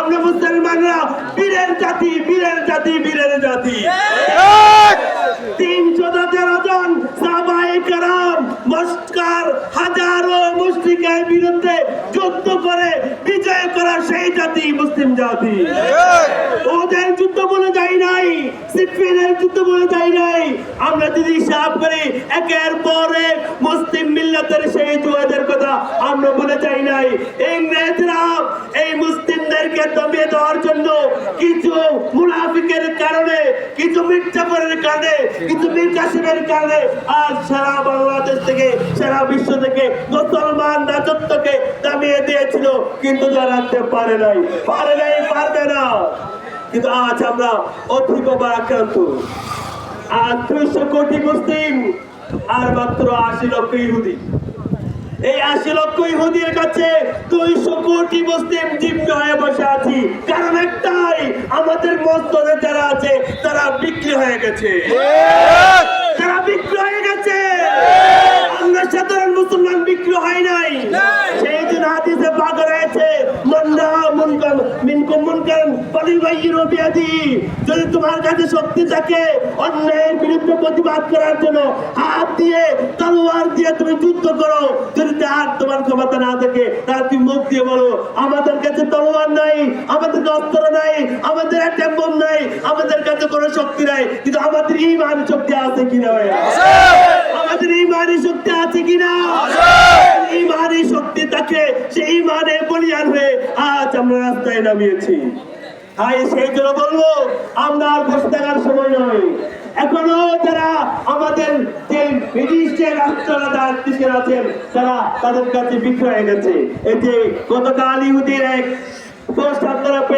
আমরা মুসলমানরা বীরের জাতি, বীরের জাতি, বীরের জাতি। 313 জন সাহাবায়ে কেরাম মক্কার হাজারো মুশরিকের বিরুদ্ধে যুদ্ধ করে বিজয় করা সেই জাতি মুসলিম জাতি। ওদের যুদ্ধ বলে যায় নাই, সিফিনের যুদ্ধ বলে যায় নাই। আমরা যদি হিসাব করি একের পর এক মুসলিম মিল্লাতের সেই যুদ্ধের কথা আমরা বলে যাই নাই। ইংরেজরা এই মুসলিমদেরকে দমিয়ে দেওয়ার জন্য কিছু মুনাফিকের কারণে, কিছু মির্জাফরের কারণে, কিছু মীর কাসিমের কারণে আজ সারা বাংলাদেশ থেকে, সারা বিশ্ব থেকে মুসলমান রাজত্বকে দামিয়ে দিয়েছিল, কিন্তু দাঁড়াতে পারে নাই, পারে নাই, পারবে না। কিন্তু আজ আমরা অধিকবার আক্রান্ত। আজ 200 কোটি মুসলিম আর মাত্র 80 লক্ষ ইহুদি। এই 80 লক্ষ ইহুদির কাছে 200 কোটি মুসলিম জিম্মি হয়ে বসে আছি। কারণ একটাই, আমাদের মসজিদে যারা আছে তারা বিক্রি হয়ে গেছে, তারা বিক্রি হয়ে গেছে। আমরা সাধারণ মুসলমান বিক্রি হয় নাই। সেই দিন হাদিসে পাক রয়েছে, যদি তোমার কাছে শক্তি থাকে অন্যায়ের বিরুদ্ধে প্রতিবাদ করার জন্য হাত দিয়ে, তলোয়ার দিয়ে তুমি যুদ্ধ করো। যদি তার তোমার ক্ষমতা না থাকে তার তুমি মুখ দিয়ে বলো, আমাদের কাছে তলোয়ার নাই, আমাদের অস্ত্র নাই, আমাদের অ্যাটম বোম নাই, আমাদের কাছে কোনো শক্তি নাই, কিন্তু আমাদের ঈমানি শক্তি আছে কিনা? আমাদের ঈমানি শক্তি আছে কিনা? ঈমানি শক্তি থাকে, সেই ঈমানে বলিয়ান হয়ে আজ আমরা রাস্তায় নামিয়েছি। সেই জন্য বলবো, আমরা আর বসে থাকার সময় নয়। এখনো যারা আমাদের যে বিদেশের রাষ্ট্ররা আছেন তারা তাদের কাছে বিক্রি হয়ে গেছে। এই যে গতকাল ইহুদির এক পোস্ট